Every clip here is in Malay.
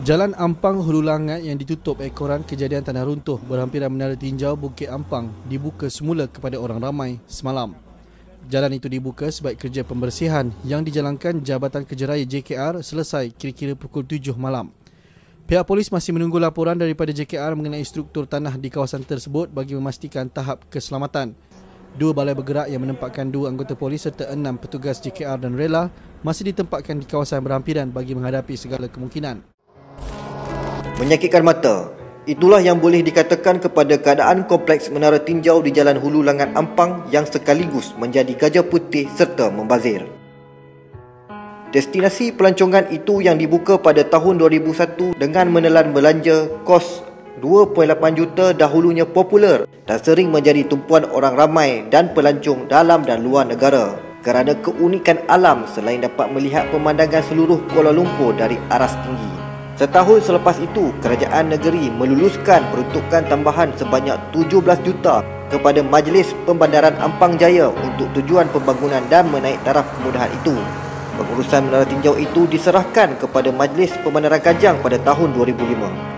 Jalan Ampang Hulu Langat yang ditutup ekoran kejadian tanah runtuh berhampiran Menara Tinjau Bukit Ampang dibuka semula kepada orang ramai semalam. Jalan itu dibuka sebagai kerja pembersihan yang dijalankan Jabatan Kerja Raya JKR selesai kira-kira pukul 7 malam. Pihak polis masih menunggu laporan daripada JKR mengenai struktur tanah di kawasan tersebut bagi memastikan tahap keselamatan. 2 balai bergerak yang menempatkan 2 anggota polis serta 6 petugas JKR dan rela masih ditempatkan di kawasan berhampiran bagi menghadapi segala kemungkinan. Menyakitkan mata, itulah yang boleh dikatakan kepada keadaan kompleks Menara Tinjau di Jalan Hulu Langat Ampang yang sekaligus menjadi gajah putih serta membazir. Destinasi pelancongan itu yang dibuka pada tahun 2001 dengan menelan belanja kos 2.8 juta dahulunya popular dan sering menjadi tumpuan orang ramai dan pelancong dalam dan luar negara kerana keunikan alam selain dapat melihat pemandangan seluruh Kuala Lumpur dari aras tinggi. Setahun selepas itu, kerajaan negeri meluluskan peruntukan tambahan sebanyak 17 juta kepada Majlis Pembandaran Ampang Jaya untuk tujuan pembangunan dan menaik taraf kemudahan itu. Pengurusan Menara Tinjau itu diserahkan kepada Majlis Pembandaran Kajang pada tahun 2005.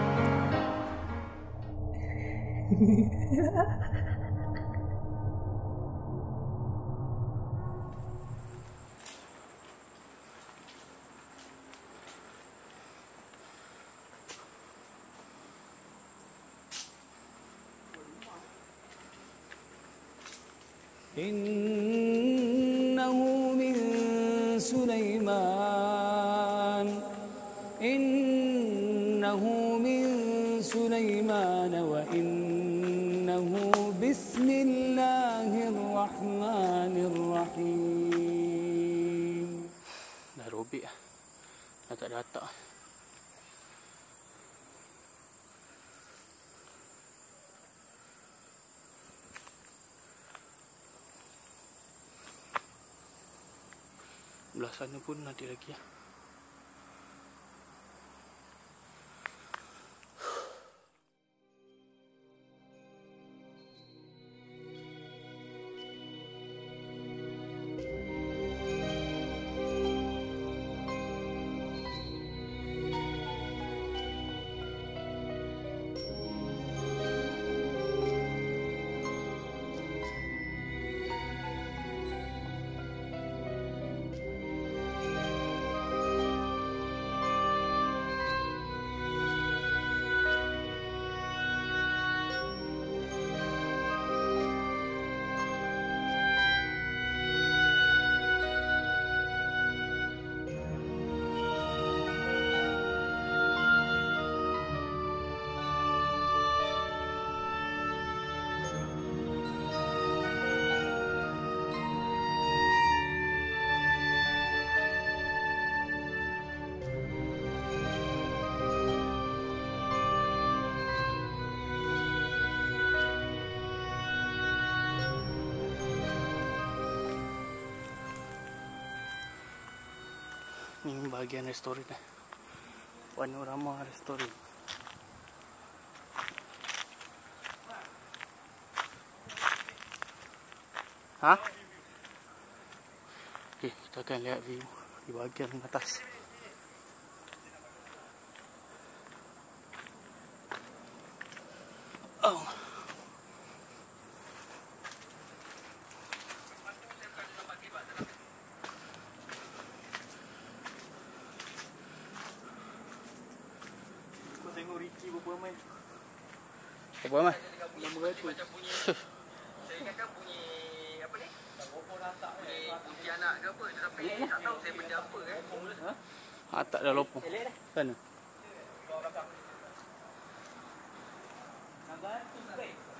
Innahu min Sulaiman Innahu min Sulaiman wa innahu bismillahirrahmanirrahim. Dah robek lah. Dah tak ada atak. Belah sana pun ada lagi lah. Ini bahagian restoran dah. Panorama restoran. Ha? Okey, kita akan lihat view di bahagian atas. Oh. Apa amal? Saya ingatkan bunyi apa ni? Bunyi anak ke apa, tetapi tak tahu saya benda apa kan. Ha, tak dah lopong. Sana.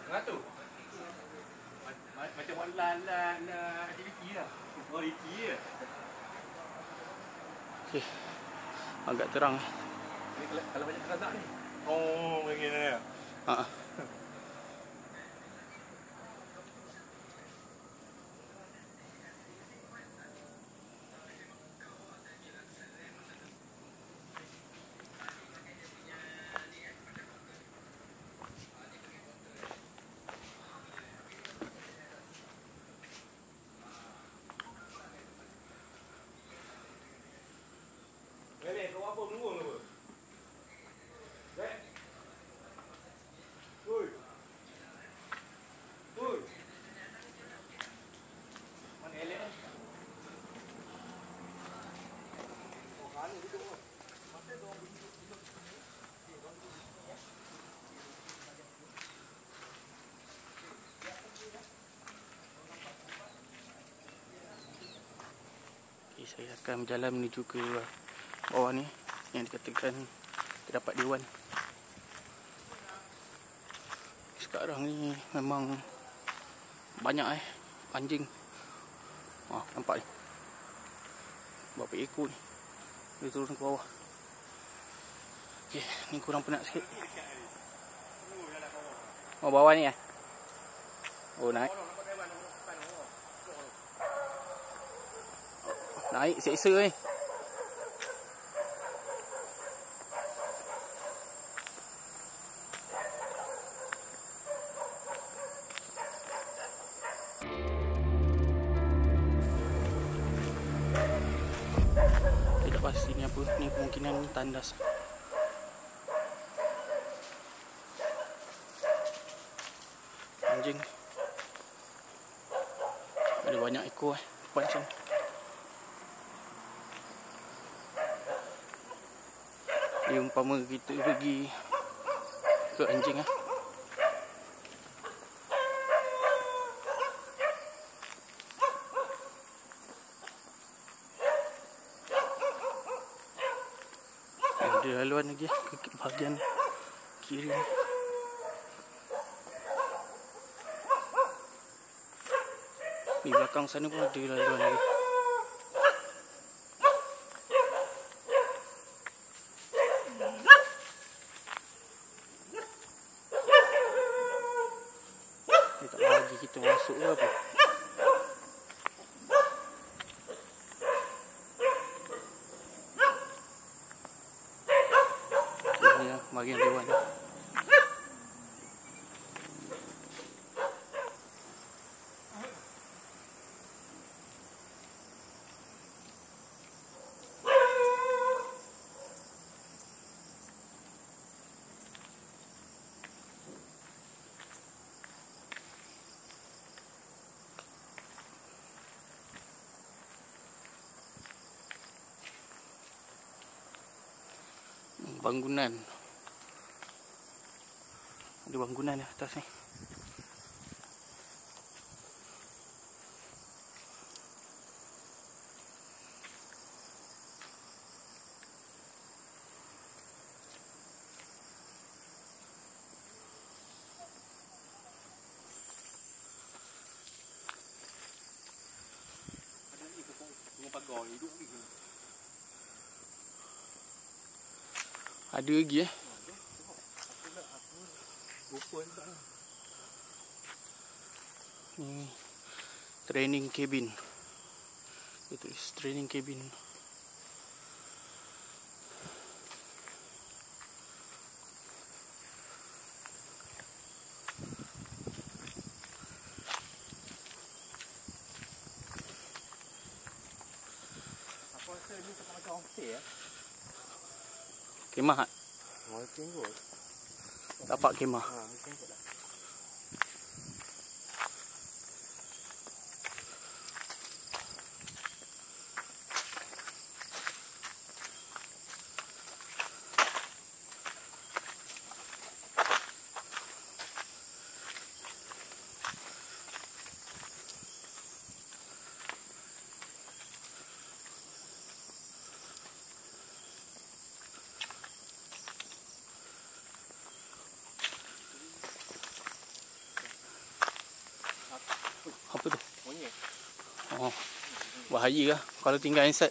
Ngatu. Macam online aktiviti lah. Quality je. Okey. Agak terang. Kalau banyak kerazak ni. Oh, begini ya. Ha. Saya akan berjalan menuju ke bawah ni yang dikatakan terdapat dewan. Sekarang ni memang banyak anjing. Nampak ni. Berapa ekor ni. Dia turun ke bawah. Okey, ni kurang penat sikit. Bawah ni naik. Naik seksa ni. Tidak pasti ni apa. Ni kemungkinan ni tandas. Anjing. Ada banyak ekor depan sana. Dia umpama kita pergi ke anjing ada laluan lagi ke bahagian kiri ni. Di belakang sana pun ada laluan lagi. Dia tak bagi kita masuk ke apa. Ini bahagian dewan ni. Bangunan. Ada bangunan di atas ni. Ada ni pokok pagar hidup ni. Ada lagi ni training cabin. Dia tulis training cabin. Apa rasa ni macam homestay Kemah tak? Mungkin kot. Dapat kemah. Mungkin kot lah. Apa tu? Monyet. Oh, bahaya lah kalau tinggal inside.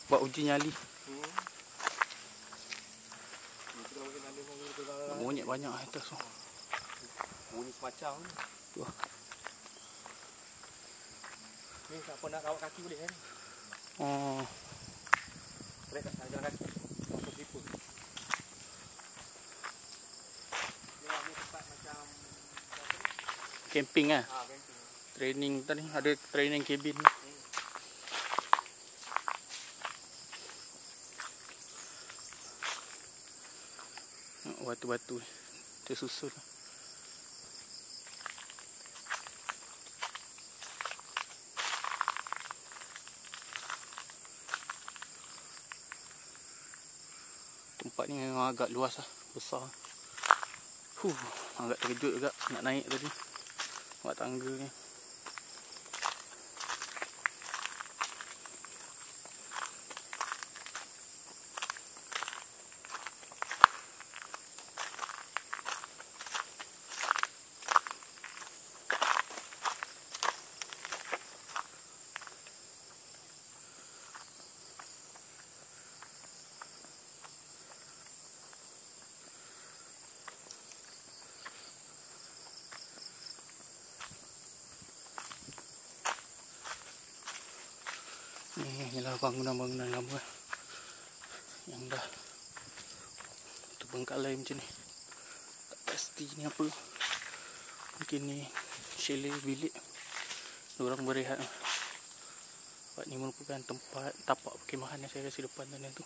Buat uji nyali. Monyet banyak atas tu. Bunyi semacam ni. Tu lah. Ni siapa nak rawat kaki boleh kan? Oh, Boleh tak jalan kaki? Masuk tipu. Ni tempat macam camping lah. camping. Training tadi ada training cabin. Batu-batu tersusun. Tempat ni memang agak luas lah, besar. Agak terkejut juga nak naik tadi. Buat tangga ni. Inilah bangunan-bangunan lama yang dah terbengkalai macam ni. Tak pasti ni apa. Mungkin ni chalet bilik diorang berehat. Sebab ni merupakan tempat tapak perkhemahan yang saya rasa depan sana tu.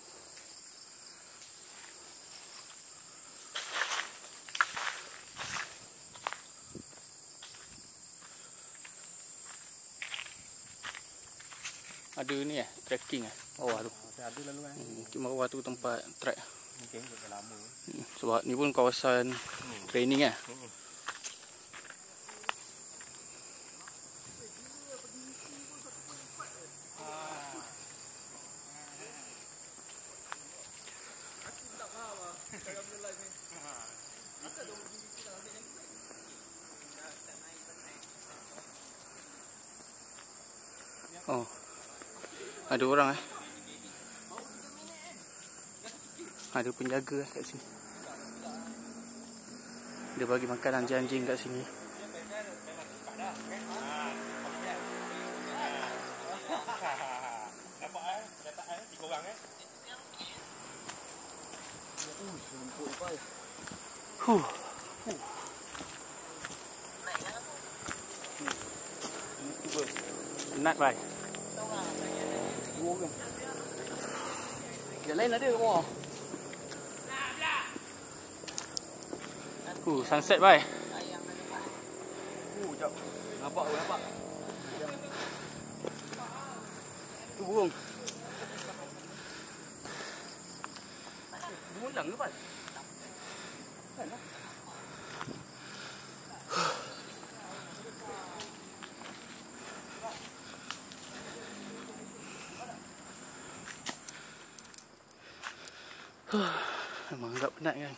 Ada ni trekking bawah tu. Ada lalu kan. Mungkin bawah tu tempat trek. Mungkin dah lama. Sebab ni pun kawasan training Oh. Ada orang Ada penjaga kat sini. Dia bagi makan anjing-anjing kat sini. Nampak kenyataan 3 orang Penat bai. Yang lain ada ke bawah? Sunset bai. Jap. Nampak. Tu burung. Mulang ke bai? Memang agak penat kan.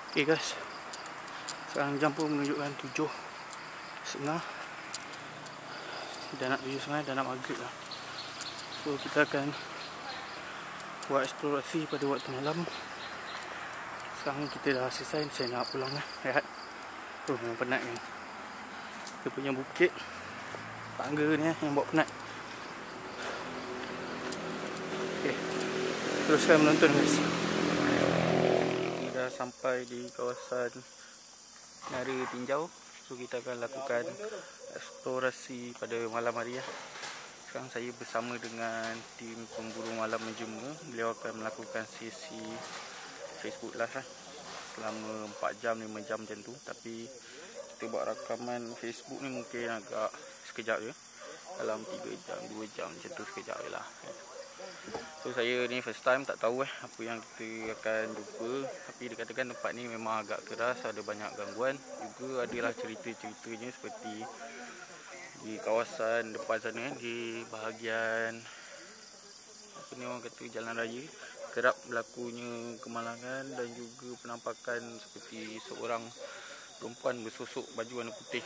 Okay guys, sekarang jam pun menunjukkan 7.30. Dah nak 7.30, dah nak maghrib lah. So kita akan buat eksplorasi pada waktu malam. Sekarang kita dah selesai, saya nak pulang lah, rehat. Memang penat kan. Kita punya bukit tangga ni yang buat penat. Okay, teruskan menonton guys. Sampai di kawasan Menara Tinjau. So kita akan lakukan eksplorasi pada malam hari ya. Sekarang saya bersama dengan tim pemburu malam menjemur. Beliau akan melakukan sesi Facebook Live selama 4 jam 5 jam macam tu. Tapi kita buat rakaman Facebook ni mungkin agak sekejap je, dalam 3 jam 2 jam macam tu, sekejap je lah. So saya ni first time, tak tahu apa yang kita akan jumpa. Tapi dikatakan tempat ni memang agak keras, ada banyak gangguan. Juga adalah cerita-ceritanya seperti di kawasan depan sana, di bahagian apa ni orang kata jalan raya, kerap berlakunya kemalangan dan juga penampakan seperti seorang perempuan bersosok baju warna putih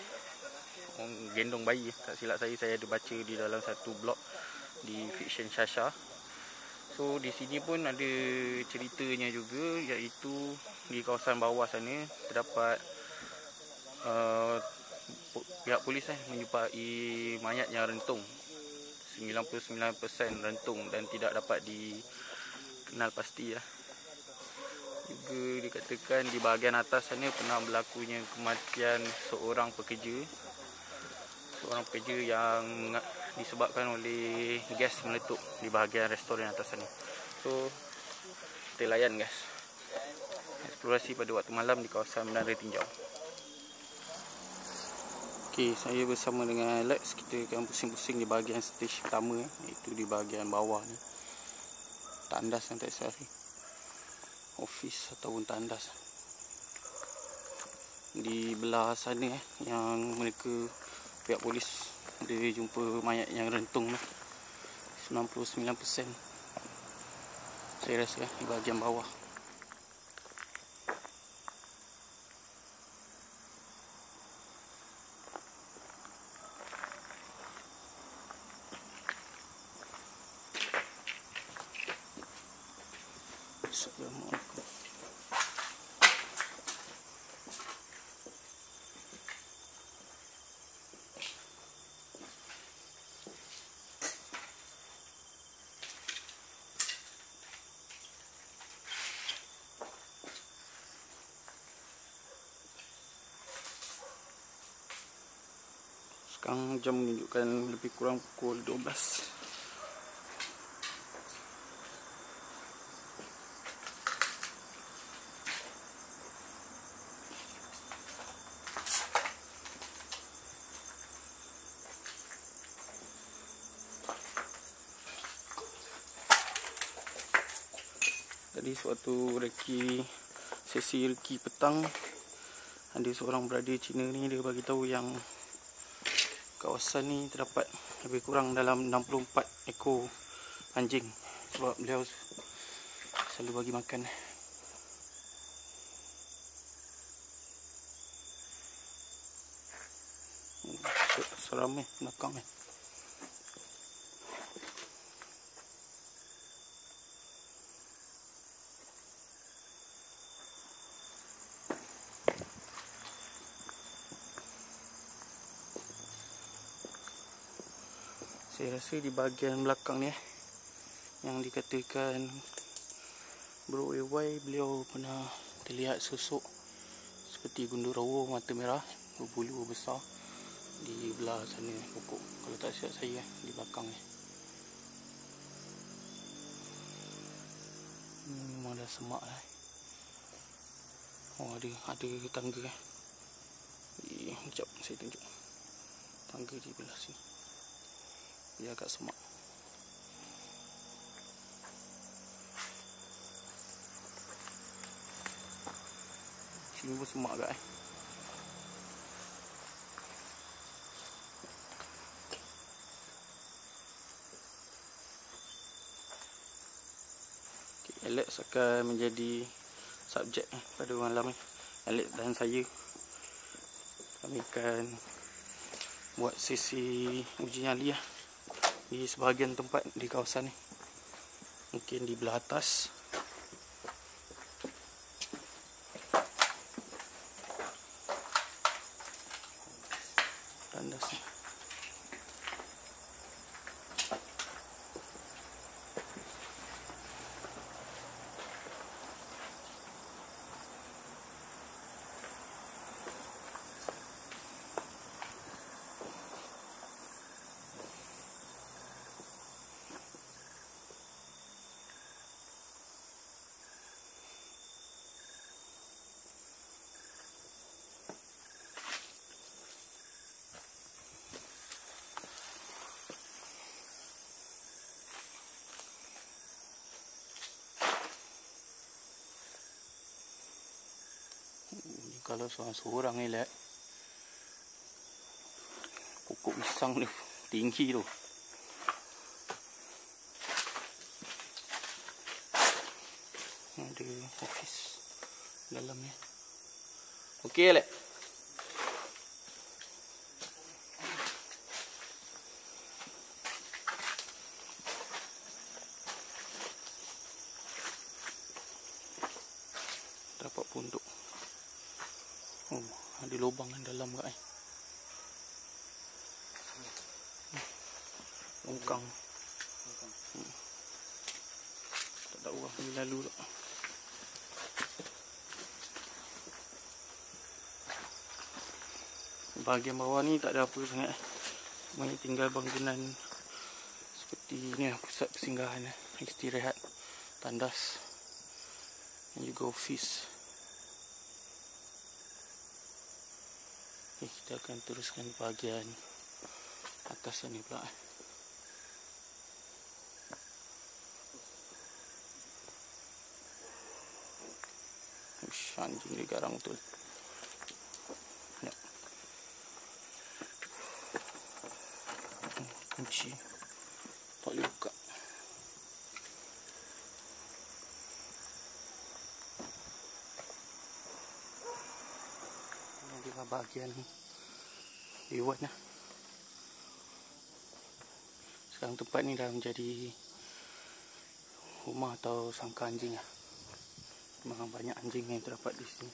gendong bayi. Tak silap saya ada baca di dalam satu blog di Fiction Shasha. So di sini pun ada ceritanya juga, iaitu di kawasan bawah sana terdapat pihak polis menjumpai mayat yang rentung, 99% rentung dan tidak dapat dikenal pasti ya. Juga dikatakan di bahagian atas sana pernah berlakunya kematian seorang pekerja yang disebabkan oleh gas meletup di bahagian restoran atas sana. So kita layan guys, eksplorasi pada waktu malam di kawasan Menara Tinjau. Okay, saya bersama dengan Alex. Kita akan pusing-pusing di bahagian stage pertama, iaitu di bahagian bawah ni, tandas yang tak salah, office ataupun tandas. Di belah sana yang mereka pihak polis ada jumpa mayat yang rentung. 99% saya rasa di bahagian bawah. Assalamualaikum. Sekarang jam menunjukkan lebih kurang pukul 12. Tadi suatu sesi reki petang, ada seorang brother Cina ni, dia bagi tahu yang kawasan ni terdapat lebih kurang dalam 64 ekor anjing, sebab beliau selalu bagi makan. Seram belakang . Saya rasa di bahagian belakang ni yang dikatakan Bro AY, beliau pernah terlihat sosok seperti gundurawo mata merah berbulu besar di belah sana pokok, kalau tak silap saya di belakang ni. Memang dah semak lah. Oh, ada tangga . Sekejap saya tunjuk tangga di belah sini. Dia agak semak. Sini pun semak agak . Alex akan menjadi subjek pada malam ni. Alex dan saya, kami akan buat sesi uji nyali lah di sebahagian tempat di kawasan ni. Mungkin di belah atas. Tandas ni. Kalau seorang-seorang ni lihat pokok pisang tu tinggi tu. Ada office dalam ni. Okey Alex. Dapat puntuk. Oh, ada lubang dalam kat . Longkang. Tak tahu apa yang lalu tak. Bahagian bawah ni tak ada apa sangat . Cuma ni tinggal bangunan seperti ni lah, pusat persinggahan , istirahat, tandas dan juga office. Kita akan teruskan bahagian atas ni pula . Anjing dia garang betul. Ya. Kunci tak boleh buka. inilah bahagian hewan lah. Sekarang tempat ni dah menjadi rumah atau sangkar anjing lah. Memang banyak anjing yang terdapat di sini.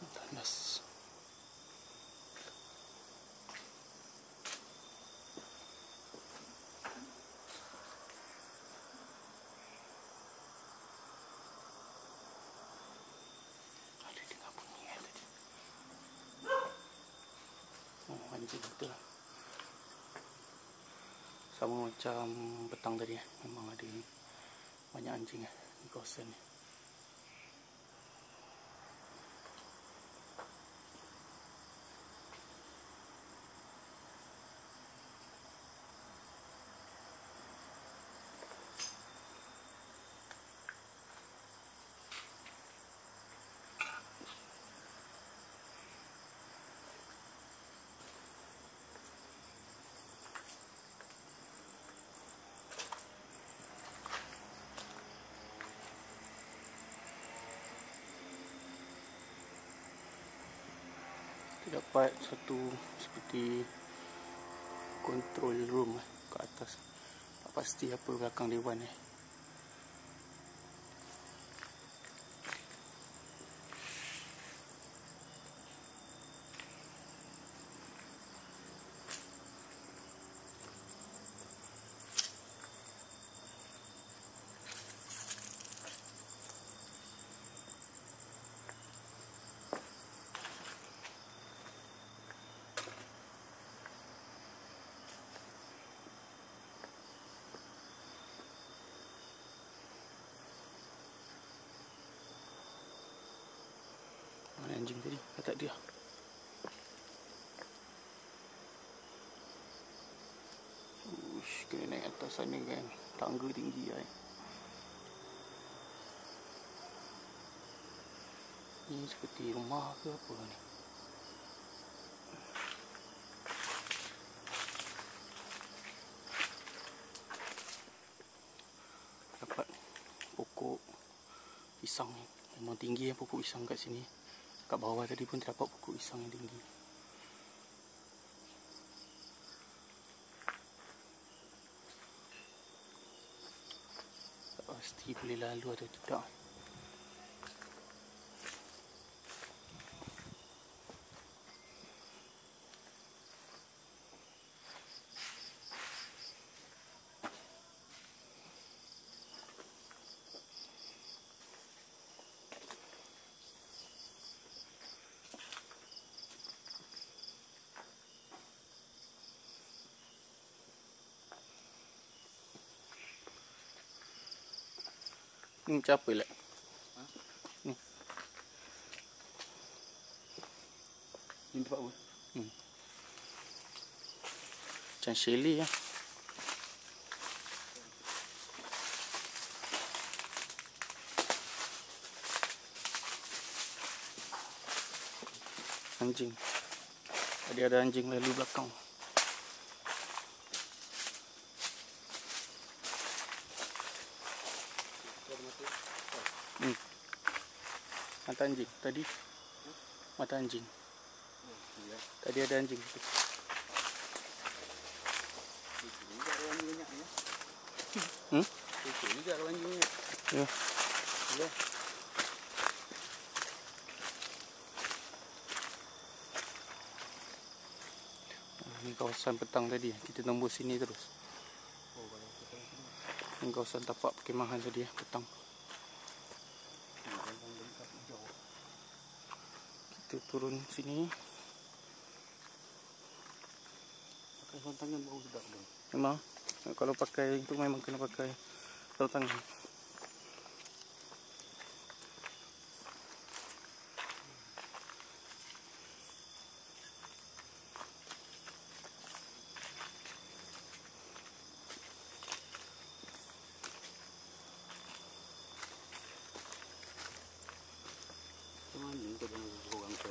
Tandas. Ada dengar bunyi tadi. Oh, anjing betul. Sama macam petang tadi. Memang ada banyak anjing di kawasan ni. Dapat satu seperti control room ke atas. Tak pasti apa belakang dewan ni. Mana anjing tadi? Tak dia. Ush, kena naik atas sana kan. Tangga tinggi kan. Ni seperti rumah ke apa ni? Dapat pokok pisang ni. Memang tinggi pokok pisang kat sini. Kat bawah tadi pun terdapat pokok pisang yang tinggi. Tak pasti boleh lalu atau tidak. Ni macam apa lah? Ni. Ni tempat apa? Macam chalet lah. Anjing. Tadi ada anjing lalu belakang. Mata anjing tadi. Mata anjing. Tadi ada anjing tu. Ini juga ada anjingnya. Ya. Ya. Ini kawasan petang tadi. Kita tembus sini terus. Ini kawasan tapak perkemahan tadi petang. Kita turun sini. Pakai sarung tangan bau sedap dong. Memang kalau pakai itu memang kena pakai sarung tangan. Cuman ini tu dengan orang tu.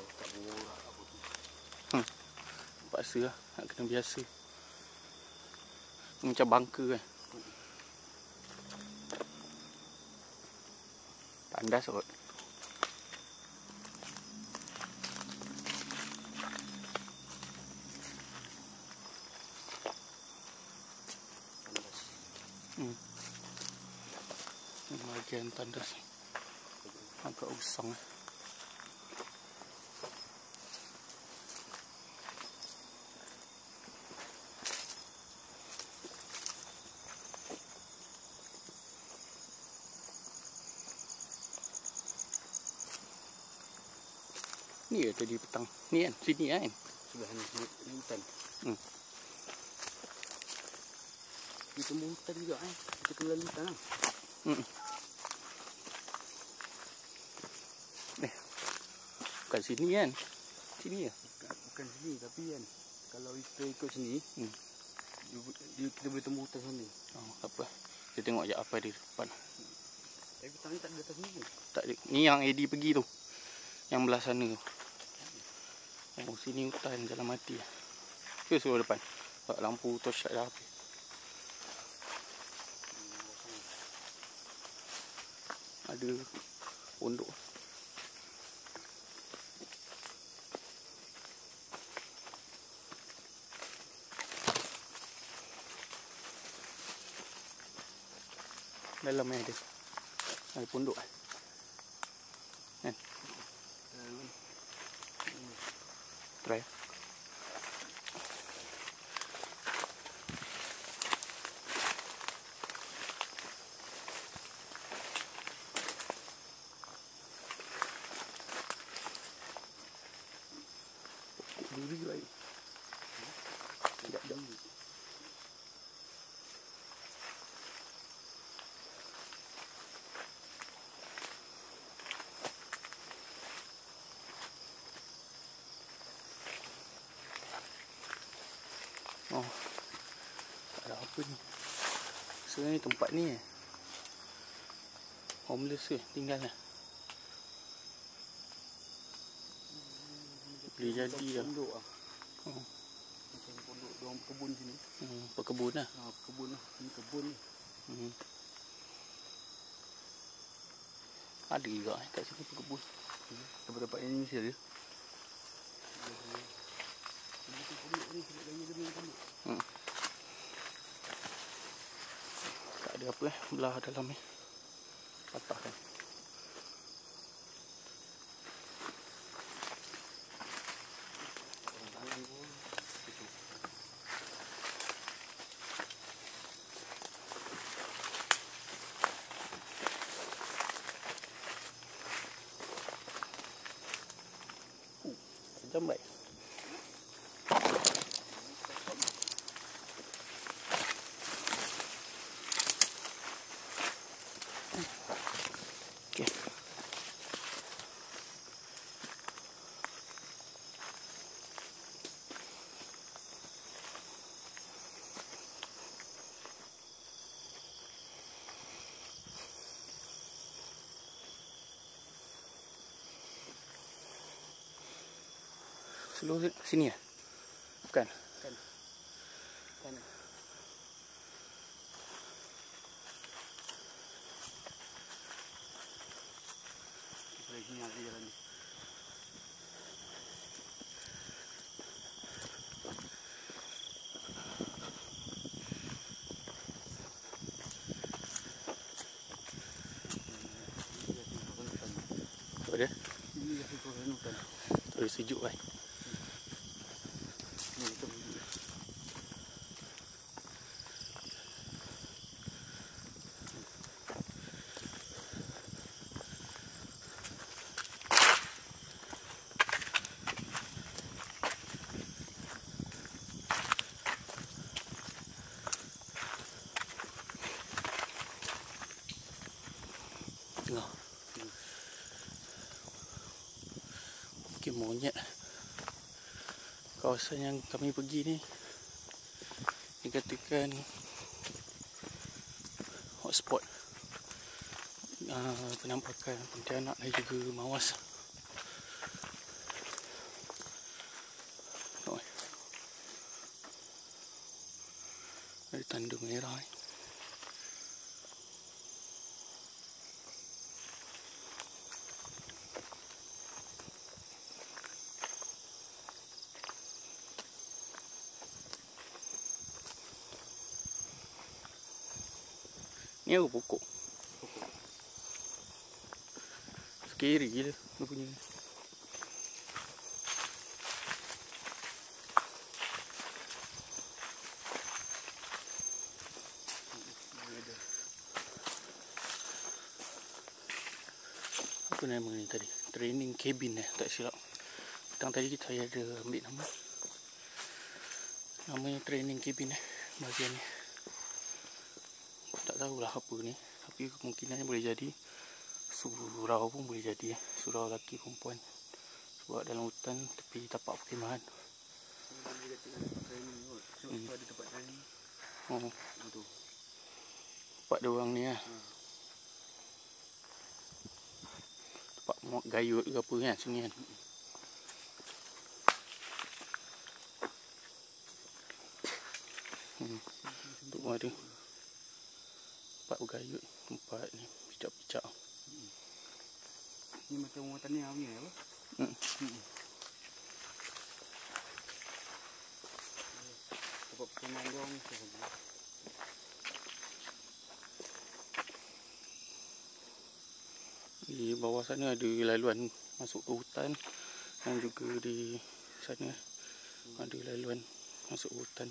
Paksa lah, nak kena biasa. Macam bangka kan. Tandas kot. Bahagian tandas agak usang. Ni ya tadi petang. Ni kan, sini kan. Sebelah ni hutan. Itu hutan juga kan. Kita kena lalu hutan lah. Bukan sini kan. Sini ya. Bukan sini tapi kan. Kalau kita ikut sini, kita boleh temu hutan sana. Oh, apa. Kita tengok je apa di depan. Tapi petang ni tak ada atas ni kan. Tak ada. Ni yang Eddie pergi tu. Yang belah sana tu. Oh, sini hutan jalan mati. Ke sebelah depan. Lampu torchlight dah habis. Ada pondok. Dalam ada. Ada pondok. Kan? Try. Duri lagi. Sekejap. Oh, tak ada apa ni. Sebenarnya tempat ni homeless ke tinggal lah. Boleh jadi dah. Pondok lah. Oh. Macam pondok diorang berkebun sini. Perkebun lah. Kebun lah. Ini kebun ni. Ada juga kat sini perkebun. Tempat-tempat yang ni mesti ada. Tak ada apa belah dalam ni. Patah kan. Jam baik. Okay. Seluruh sini ya? Bukan. Kan. Lagi ni ada jalan ni. Apa dia? Ini dah kawasan hutan. Terus sejuk kan? Ni kita pergi. Tengok. Mungkin monyet. Kawasan yang kami pergi ni dikatakan hotspot penampakan pontianak dan juga mawas. Tanda merah ni. Ni apa pokok? Scary gila dia punya. Apa nama ni tadi? Training cabin tak silap. Petang tadi saya ada ambil nama. Namanya training cabin bahagian ni. Tak tahulah apa ni, tapi kemungkinannya boleh jadi surau pun boleh jadi surau lelaki perempuan. Sebab dalam hutan tepi tapak perkhemahan. Ada tempat training. Oh. Tempat dia orang ni lah. Tempat muak gayut ke apa kan sini kan. Untuk ada tempat bergayut, tempat ni picak-picak. Ni macam rumah tanian punya apa? Tempat perkemahan dia orang ni sahaja. Di bawah sana ada laluan masuk ke hutan dan juga di sana ada laluan masuk ke hutan.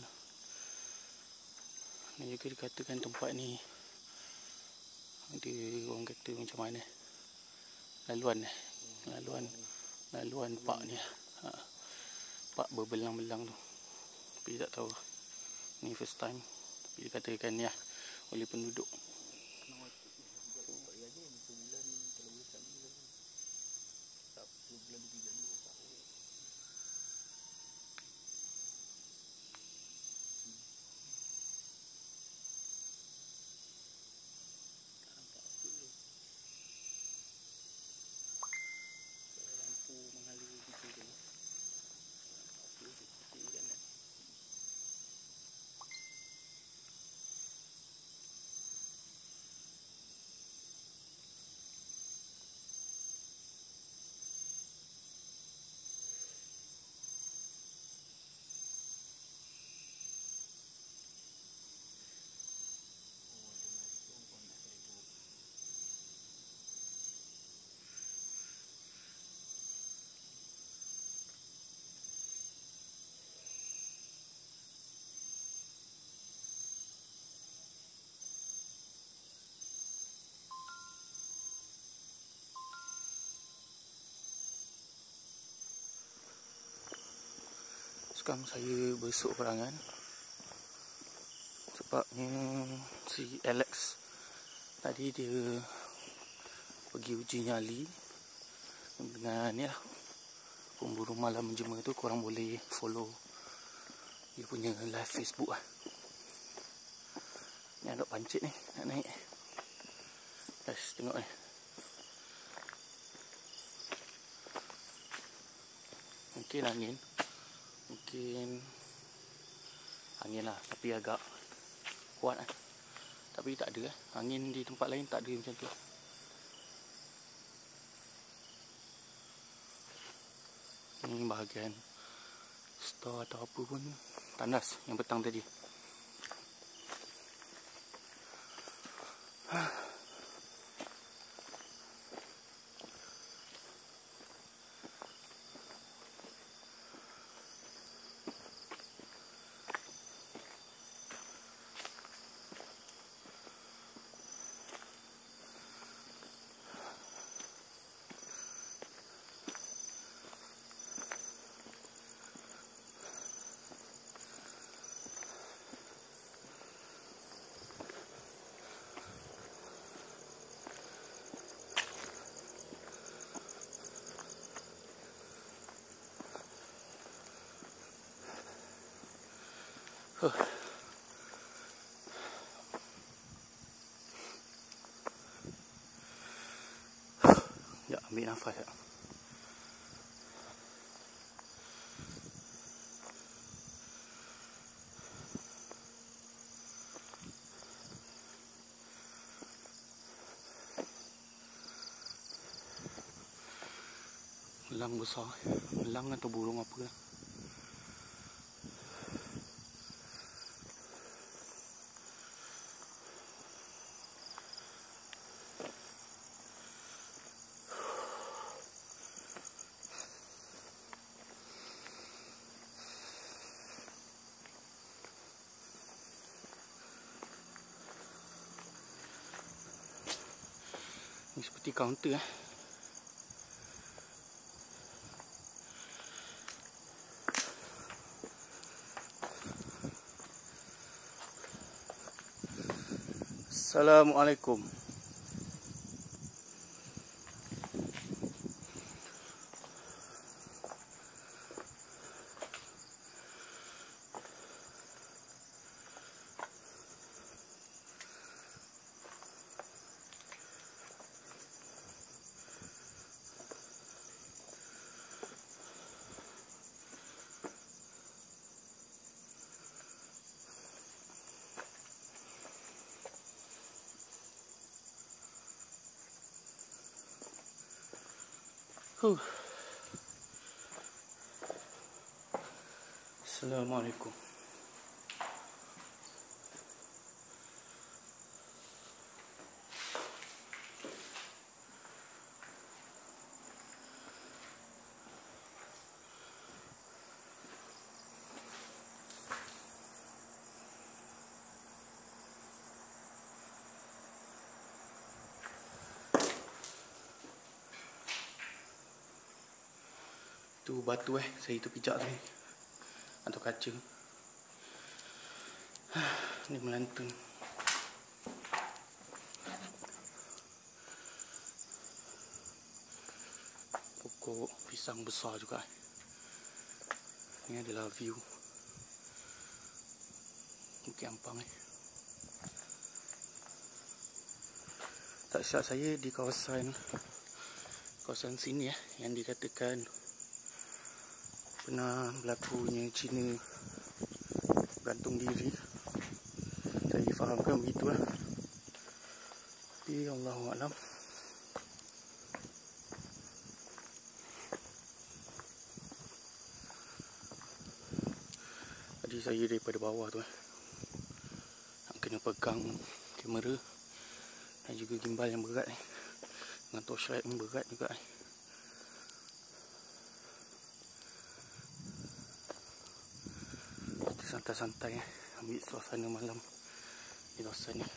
Dan juga dikatakan tempat ni ada orang kata macam mana laluan pak ni pak berbelang-belang tu, tapi tak tahu ni first time, tapi dikatakan ni oleh penduduk. Sekarang saya besuk perangan sebabnya si Alex tadi dia pergi uji nyali dengan ni lah pemburu malam menjema tu. Korang boleh follow dia punya live Facebook lah. Ni nak pancit ni, nak naik. Guys, tengok ni. Mungkin angin lah, tapi agak kuat lah. Tapi tak ada angin di tempat lain tak ada macam tu. Ini bahagian store atau apa pun tandas yang petang tadi. Ya, ambil nafas ya. Elang besar. Elang atau burung apa lah. Ini seperti kaunter . Assalamualaikum. Assalamualaikum. Tu batu saya terpijak tadi. Atau kaca. Ni melantun. Pokok pisang besar juga. Ini adalah view Bukit Ampang . Tak silap saya di kawasan sini yang dikatakan pernah berlakunya Cina gantung diri. Saya fahamkan begitulah. Tapi Allahuakbar. Tadi saya daripada bawah tu kena pegang kamera dan juga gimbal yang berat dengan torchlight yang berat juga . Santai-santai ambil suasana malam di kawasan ni.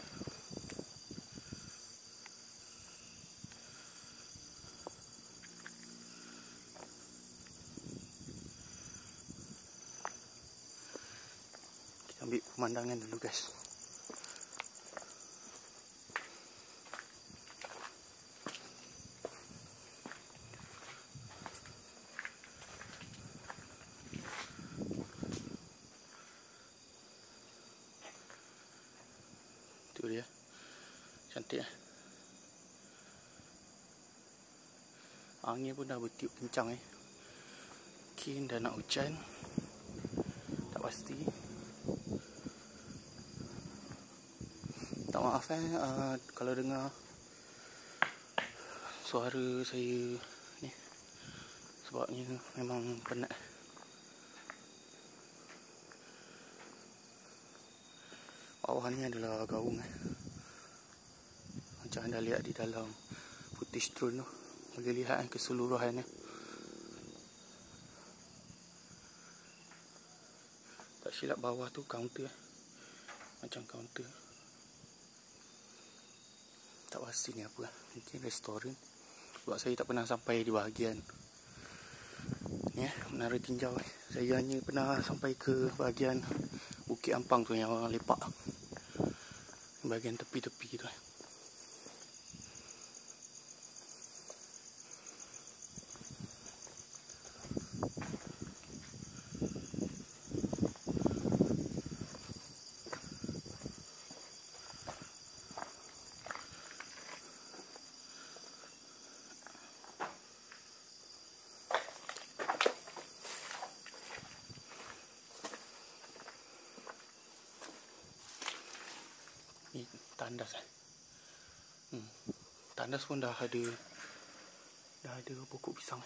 Kita ambil pemandangan dulu guys. Tu dia. Cantik . Angin pun dah bertiup kencang . Mungkin dah nak hujan. Tak pasti. Tak maaf kalau dengar suara saya ni. Sebabnya memang penat. Bawah ni adalah gaung . Macam anda lihat di dalam footage drone tu, boleh lihat keseluruhannya. Tak silap bawah tu kaunter . Macam kaunter. Tak pasti ni apa . Mungkin restoran. Sebab saya tak pernah sampai di bahagian ni Menara Tinjau . Saya hanya pernah sampai ke bahagian Bukit Ampang tu yang orang lepak. Bahagian tepi-tepi tu . Ni tandas . Tandas pun dah ada pokok pisang .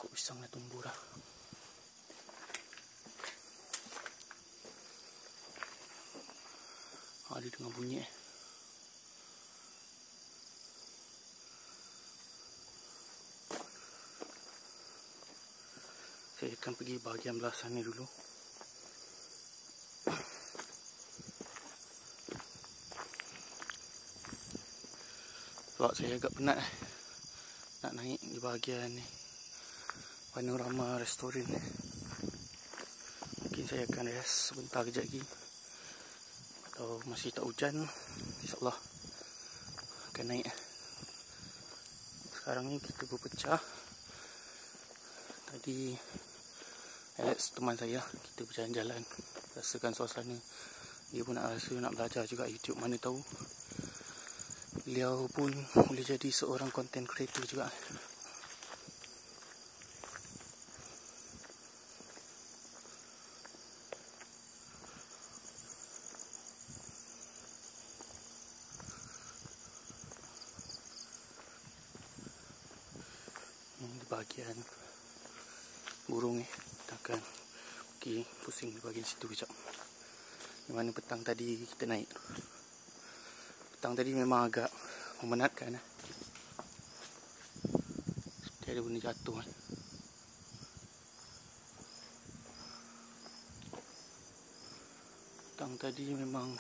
Pokok pisang dah tumbuh dah. Dia dengar bunyi Saya akan pergi bahagian belah sana dulu. Sebab saya agak penat nak naik di bahagian ni, panorama restoran. Mungkin saya akan rest sebentar kejap lagi. Kalau masih tak hujan, insyaAllah akan naik. Sekarang ni kita berpecah. Tadi Alex teman saya, kita berjalan-jalan, rasakan suasana. Dia pun nak belajar juga YouTube, mana tahu beliau pun boleh jadi seorang content creator juga. Ini di bahagian burung ni, kita akan pergi pusing di bahagian situ kejap. Di mana petang tadi kita naik. Petang tadi memang agak memenatkan. Seperti ada benda jatuh. Petang tadi memang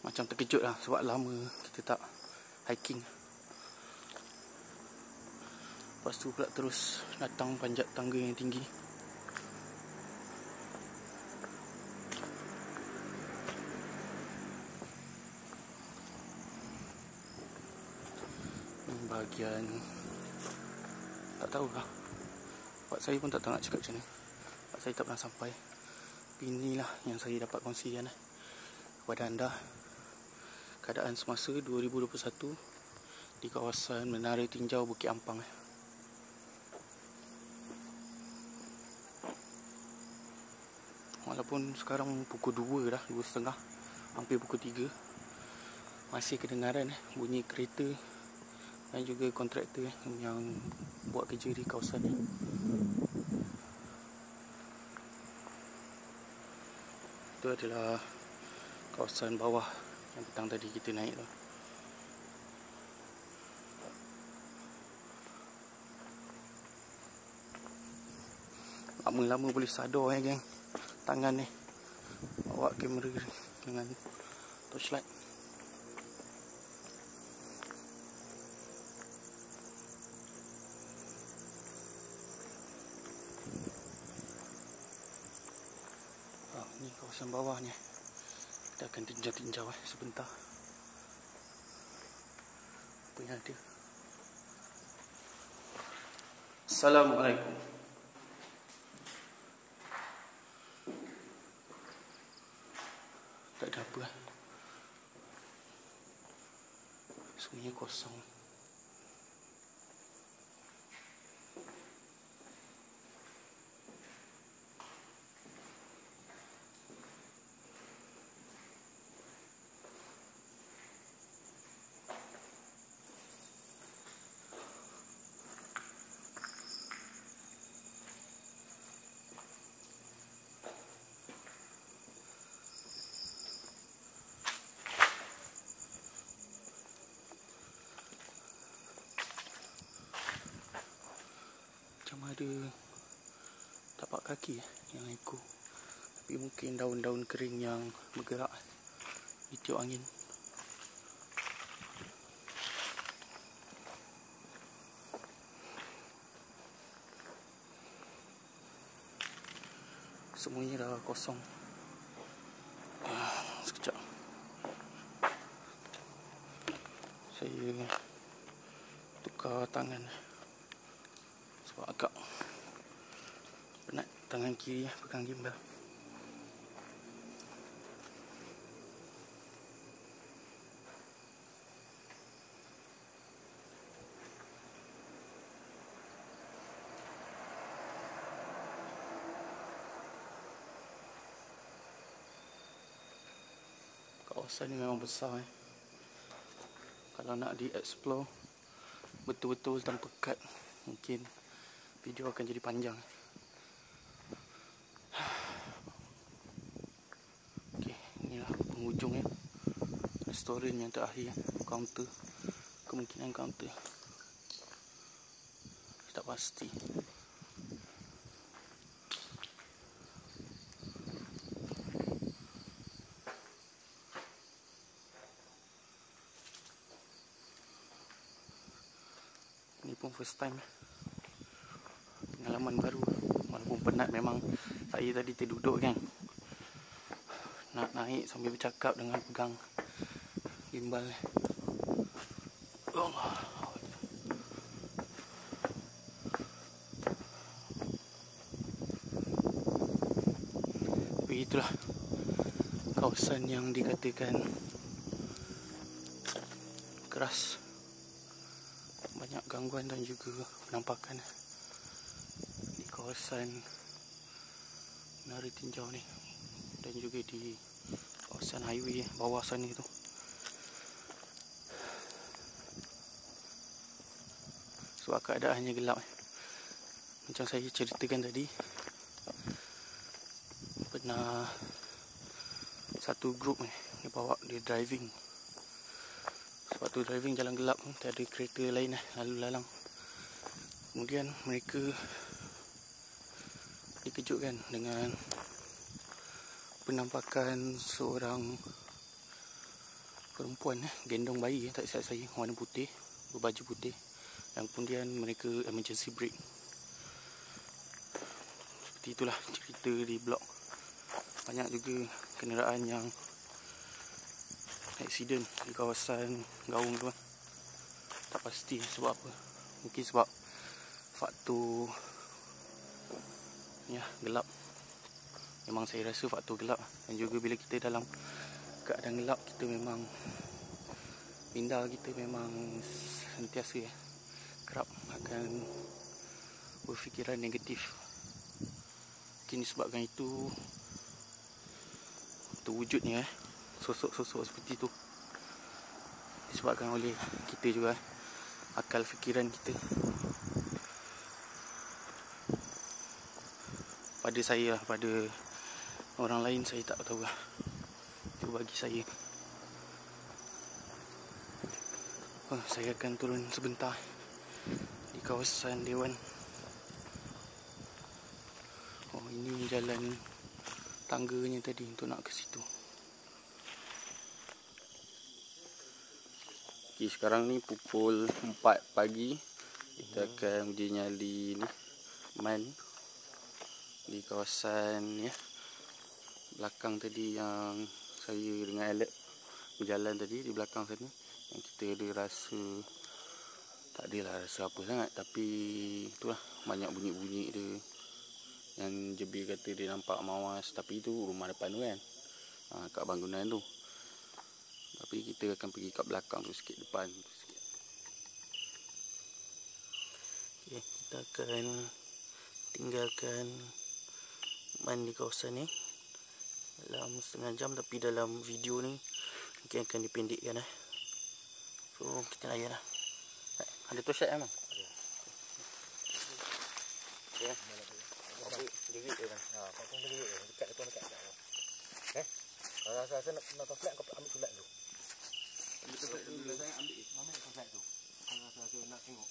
macam terkejut lah, sebab lama kita tak hiking. Lepas tu pula terus datang panjat tangga yang tinggi. Bahagian tak tahulah, sebab saya pun tak tahu nak cakap macam mana, sebab saya tak pernah sampai. Tapi inilah yang saya dapat kongsikan kepada anda, keadaan semasa 2021 di kawasan Menara Tinjau Bukit Ampang. Walaupun sekarang pukul 2 dah, 2.30, hampir pukul 3, masih kedengaran bunyi kereta dan juga kontraktor yang buat kerja di kawasan ni. Itu adalah kawasan bawah yang petang tadi kita naik tu. Lama-lama boleh sadar geng, tangan ni bawa kamera dengan torchlight. Ni kawasan bawahnya. Kita akan tinjau-tinjau sebentar apa yang ada. Assalamualaikum. Tak ada apa. Semuanya kosong. Macam ada tapak kaki yang ekor, tapi mungkin daun-daun kering yang bergerak ditiup angin. Semuanya dah kosong. Sekejap, saya tukar tangan sebab agak penat tangan kiri pegang gimbal. Kawasan ni memang besar. Kalau nak di-explore betul-betul tanpa kad, mungkin video akan jadi panjang. Okey, inilah penghujung ya. Restoran yang terakhir, kaunter. Kemungkinan kaunter, tak pasti. Ini pun first time, pengalaman baru. Walaupun penat memang. Saya tadi terduduk kan, nak naik sambil bercakap dengan pegang gimbal. Tapi itulah kawasan yang dikatakan keras, banyak gangguan dan juga penampakan di kawasan Menara Tinjau ni, dan juga di kawasan highway bawah sana tu. Sebab keadaannya gelap. Macam saya ceritakan tadi, pernah satu grup dia bawa dia driving. Sebab tu driving jalan gelap, tak ada kereta lain lalu lalang. Kemudian mereka dikejutkan dengan penampakan seorang perempuan gendong bayi, tak silap saya, warna putih, berbaju putih, dan kemudian mereka emergency brake. Seperti itulah cerita di blog. Banyak juga kenderaan yang aksiden di kawasan Gaung tu. Tak pasti sebab apa. Mungkin sebab faktor ya, gelap. Memang saya rasa faktor gelap. Dan juga bila kita dalam keadaan gelap, kita memang, minda kita memang sentiasa kerap akan berfikiran negatif. Mungkin disebabkan itu terwujudnya sosok-sosok seperti itu, disebabkan oleh kita juga, akal fikiran kita. Pada saya lah, pada orang lain saya tak tahu lah. Itu bagi saya. Saya akan turun sebentar di kawasan Dewan. Ini jalan tangganya tadi untuk nak ke situ. Okay, sekarang ni pukul 4 pagi. Kita akan uji nyali ni man di kawasan ya, belakang tadi yang saya dengan Alex berjalan tadi di belakang sana. Yang kita ada rasa, tak adalah rasa apa sangat, tapi itulah banyak bunyi-bunyi dia. Yang Jebir kata dia nampak mawas, tapi itu rumah depan tu kan, kat bangunan tu. Tapi kita akan pergi kat belakang tu sikit, depan tu sikit. Okay, kita akan tinggalkan man di kawasan ni dalam setengah jam, tapi dalam video ni mungkin akan dipendekkan So kita layan lah. Ada tu set memang? Ya. Jerit dia kan. Kau pun jerit dia. Dekat dekat. Kalau rasa nak flat, kau ambil sulat tu. Ambil sulat dulu. Saya ambil. Mana sulat tu? Kalau rasa nak tengok.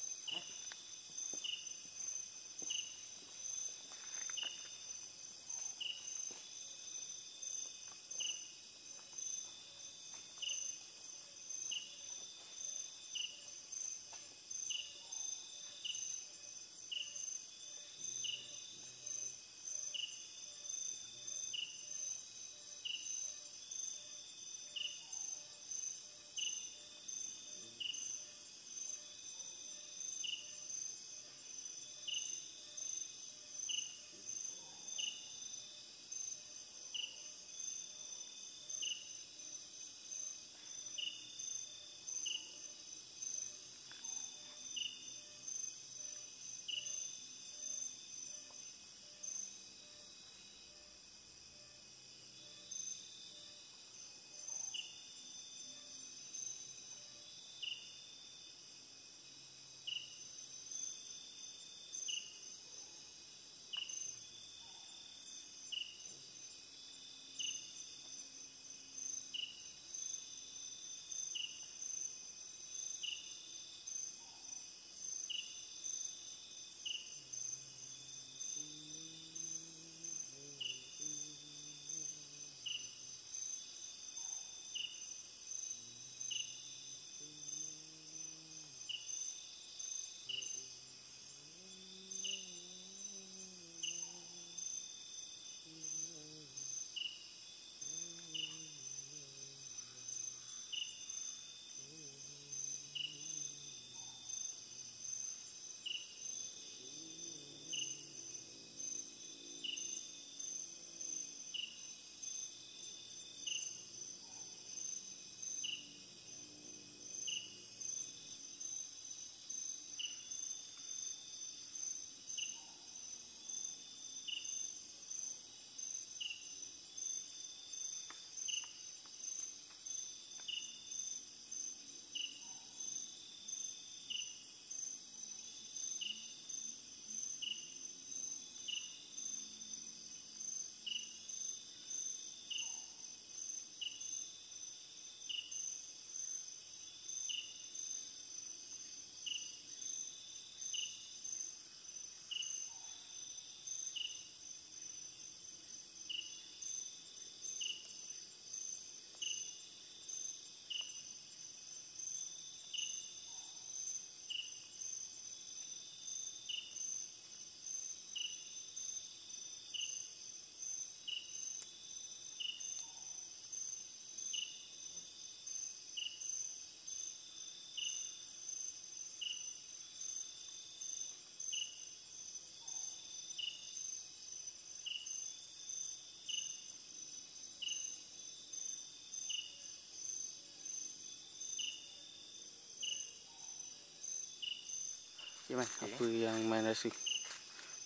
Okay, Man, apa yang Man rasa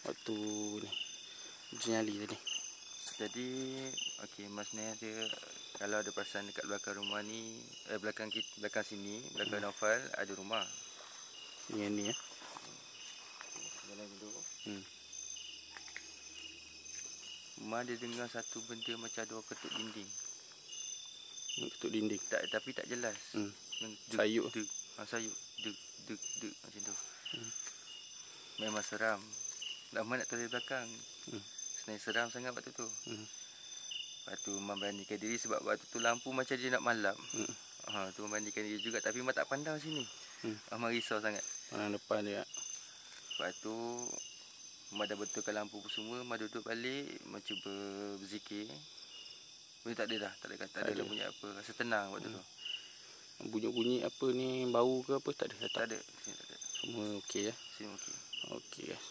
waktu ni uji nyali tadi? Jadi okey, maksudnya dia kalau ada perasan dekat belakang rumah ni, belakang sini, belakang Naufal ada rumah. Yang ni ya. Jalan dulu. Mak dia dengar satu benda macam ada orang ketuk dinding. Ketuk dinding. Tapi tak jelas. Sayuk. Sayuk. Dek macam tu. Memang seram. Lama nak turun belakang. Sebenarnya seram sangat waktu tu. Lepas tu Mak beranikan diri sebab waktu tu lampu macam dia nak malam. Tu beranikan diri juga tapi Mak tak pandang sini. Mak risau sangat. Depan dia. Lepas tu Mak dah betulkan lampu semua, Mak duduk balik, Mak cuba berzikir. Bunyi tak ada dah, tak ada bunyi apa. Rasa tenang waktu tu. Bunyi-bunyi apa ni, bau ke apa tak ada? Tak ada. Sini tak ada. Semua okey ya. Sini okey. Okey guys.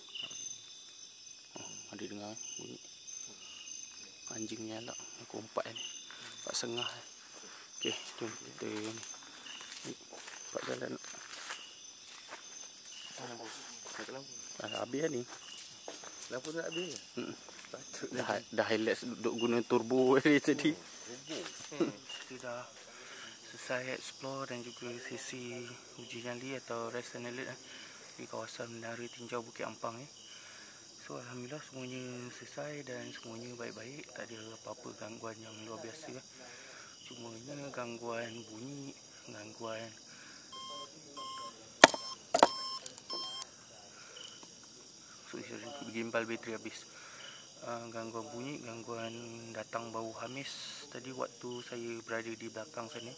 Ada dengar bunyi. Anjing ni alak, aku 4 ni. 4.5. Okey, jom kita ni. 4 jalan. Lampu. Habis ni. Lampu tu nak habis. Patut dah highlight duduk guna turbo tadi. Kita dah selesai explore dan juga sesi uji nyali atau rest and alert di kawasan Menara Tinjau Bukit Ampang ni. So alhamdulillah semuanya selesai dan semuanya baik-baik, tak ada apa-apa gangguan yang luar biasa. Cumanya gangguan bunyi, gangguan gimbal bateri habis. Gangguan bunyi, gangguan datang bau hamis. Tadi waktu saya berada di belakang sana,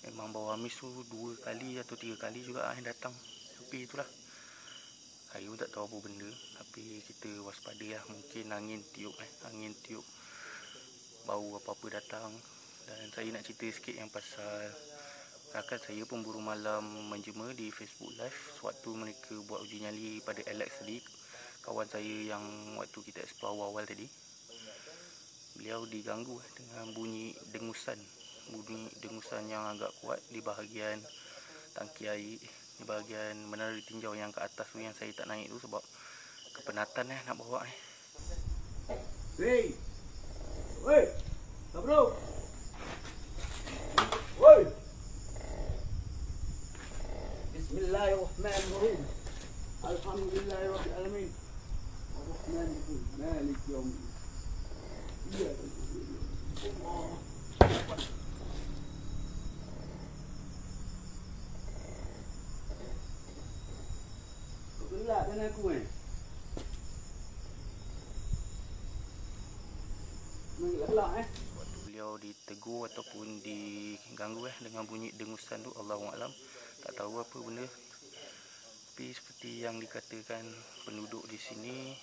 memang bau hamis tu 2 kali atau 3 kali juga yang datang. Tapi itulah, saya pun tak tahu apa benda. Tapi kita waspada lah, mungkin angin tiup bau apa-apa datang. Dan saya nak cerita sikit yang pasal rakan saya pemburu malam menjema di Facebook Live sewaktu mereka buat uji nyali pada Alex tadi, kawan saya yang waktu kita explore awal-awal tadi. Beliau diganggu dengan bunyi dengusan yang agak kuat di bahagian tangki air, di bahagian menara tinjau yang ke atas tu, yang saya tak naik tu sebab kepenatan nak bawa ni. Hey, bro. Woi. Bismillahirrahmanirrahim. Alhamdulillahirabbil alamin. Arrahmanirrahim. Malik yaumiddin. Allah. Kau gelak kan aku gelak Waktu beliau ditegur ataupun diganggu dengan bunyi dengusan tu, Allahualam, tak tahu apa benda. Tapi seperti yang dikatakan penduduk di sini,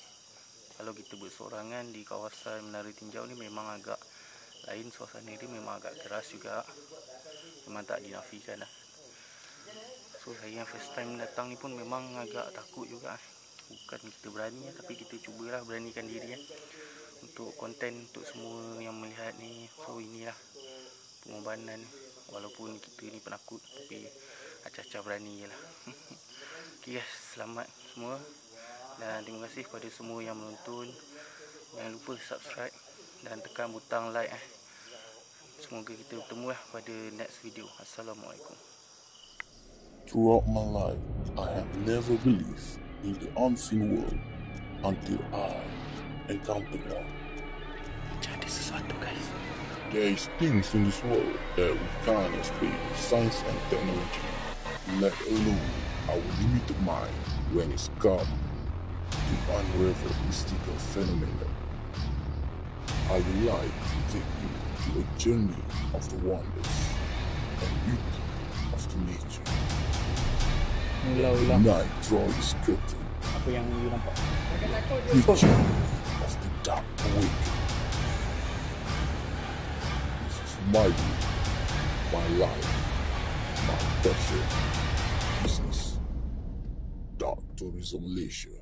kalau kita bersorangan di kawasan Menara Tinjau ni memang agak lain, suasana dia memang agak keras juga, memang tak dinafikan lah. So saya yang first time datang ni pun memang agak takut juga. Bukan kita berani tapi kita cubalah beranikan diri untuk konten untuk semua yang melihat ni. So inilah pengorbanan, walaupun kita ni penakut tapi acah-acah berani je lah. Okay guys, selamat semua dan terima kasih kepada semua yang menonton. Jangan lupa subscribe dan tekan butang like. Semoga kita bertemu pada next video. Assalamualaikum. Throughout my life, I have never believed in the unseen world until I encountered one. Jadi sesuatu guys. There is things in this world that we can't explain with science and technology, let alone our limited mind when it's come to unravel mystical phenomena. I would like to take you to a journey of the wonders and beauty of the nature. The night draw is curtain. Apa yang you nampak? Picture of the dark awakening. This is my view, my life, my passion. This is Dark Tourism Malaysia.